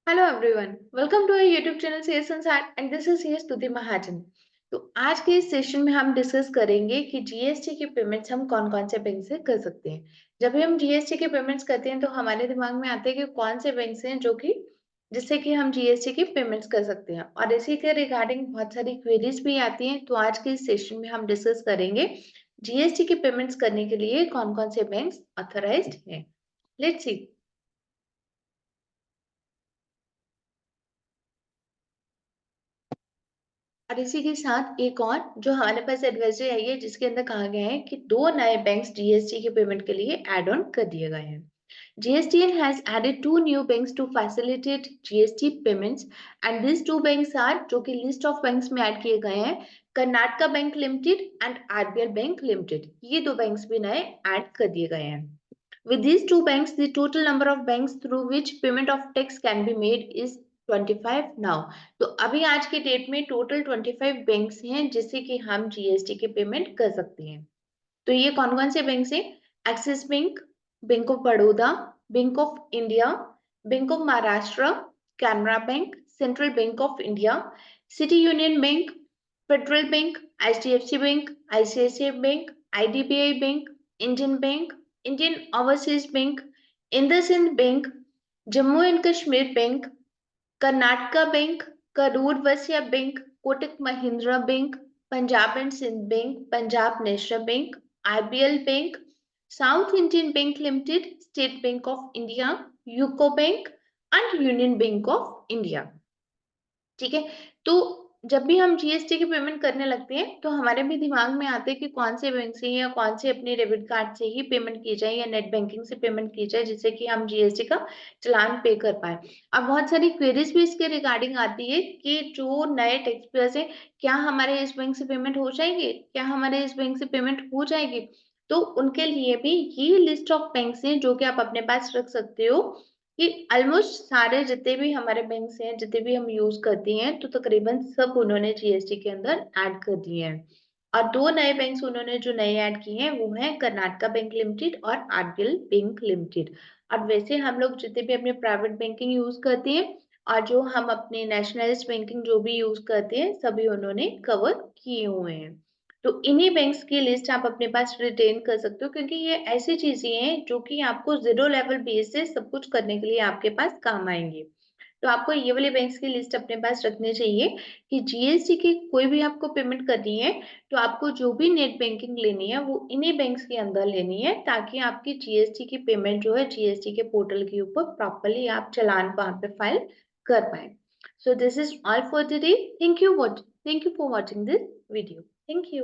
Hello everyone, welcome to YouTube channel CS Sansar and this is CS Stuti Mahajan. तो आज के इस सेशन में हम डिस्कस करेंगे कि जीएसटी के पेमेंट्स हम कौन कौन से बैंक से कर सकते हैं। जब भी हम जीएसटी के पेमेंट्स करते हैं तो हमारे दिमाग में आते हैं कि कौन से बैंक हैं जो कि जिससे कि हम जीएसटी की पेमेंट्स कर सकते हैं, और इसी के रिगार्डिंग बहुत सारी क्वेरीज भी आती हैं। तो आज के इस सेशन में हम डिस्कस करेंगे जीएसटी के पेमेंट्स करने के लिए कौन कौन से बैंक ऑथराइज्ड हैं। Let's see. और इसी के साथ एक और जो हमारे पास एडवाइजरी आई है जिसके अंदर कहा गया है कि दो नए बैंक्स जीएसटी के पेमेंट के लिए एड ऑन कर दिए गए हैं। GSTN has added two new banks to facilitate GST payments and these two banks are जो कि लिस्ट ऑफ बैंक्स में ऐड किए गए हैं, Karnataka bank limited and RBL bank limited. ये दो बैंक्स भी नए ऐड कर दिए गए हैं। With these two banks, the total number of banks through which payment of tax can be made is 25 now। तो अभी आज के डेट में टोटल 25 बैंक्स हैं जिससे कि हम जीएसटी के पेमेंट कर सकते हैं। तो ये कौन कौन से बैंक हैं? Axis Bank, Bank of Baroda, Bank of India, Bank of Maharashtra, Canara Bank, Central Bank of India, City Union Bank, Federal Bank, HDFC Bank, ICICI Bank, IDBI Bank, Indian Bank, Indian Overseas Bank, IndusInd Bank, Jammu and Kashmir Bank, Karnataka Bank, Karur Vysya Bank, Kotak Mahindra Bank, Punjab and Sindh Bank, Punjab National Bank, RBL Bank, South Indian Bank Limited, State Bank of India, UCO bank and union bank of India. ठीक है। तो जब भी हम GST की payment करने लगते हैं तो हमारे भी दिमाग में आते हैं कि कौन से बैंक से या कौन से अपने डेबिट कार्ड से ही पेमेंट की जाए या नेट बैंकिंग से पेमेंट की जाए जिससे कि हम जीएसटी का चालान पे कर पाए। अब बहुत सारी क्वेरीज भी इसके रिगार्डिंग आती है कि जो नए टैक्स पेयर्स हैं, क्या हमारे इस बैंक से पेमेंट हो जाएगी, क्या हमारे इस बैंक से पेमेंट हो जाएगी। तो उनके लिए भी ये लिस्ट ऑफ बैंक हैं जो कि आप अपने पास रख सकते हो कि ऑलमोस्ट सारे जितने भी हमारे बैंक्स हैं, जितने भी हम यूज करते हैं, तो तकरीबन सब उन्होंने जीएसटी के अंदर ऐड कर दिए हैं। और दो नए बैंक्स उन्होंने जो नए ऐड किए हैं वो है कर्नाटका बैंक लिमिटेड और आरबीएल बैंक लिमिटेड। और वैसे हम लोग जितने भी अपने प्राइवेट बैंकिंग यूज करते हैं और जो हम अपने नेशनलाइज्ड बैंकिंग जो भी यूज करते हैं सभी उन्होंने कवर किए हुए हैं। तो इन्हीं बैंक्स की लिस्ट आप अपने पास रिटेन कर सकते हो क्योंकि ये ऐसी चीजें हैं जो कि आपको जीरो लेवल बेस से सब कुछ करने के लिए आपके पास काम आएंगे। तो आपको ये वाले बैंक्स की लिस्ट अपने पास रखनी चाहिए कि जीएसटी की कोई भी आपको पेमेंट करनी है तो आपको जो भी नेट बैंकिंग लेनी है वो इन्हीं बैंक्स के अंदर लेनी है ताकि आपकी जीएसटी की पेमेंट जो है जीएसटी के पोर्टल के ऊपर प्रॉपरली आप चालान वहां पे फाइल कर पाए। So this is all for today. Thank you for watching this video. Thank you.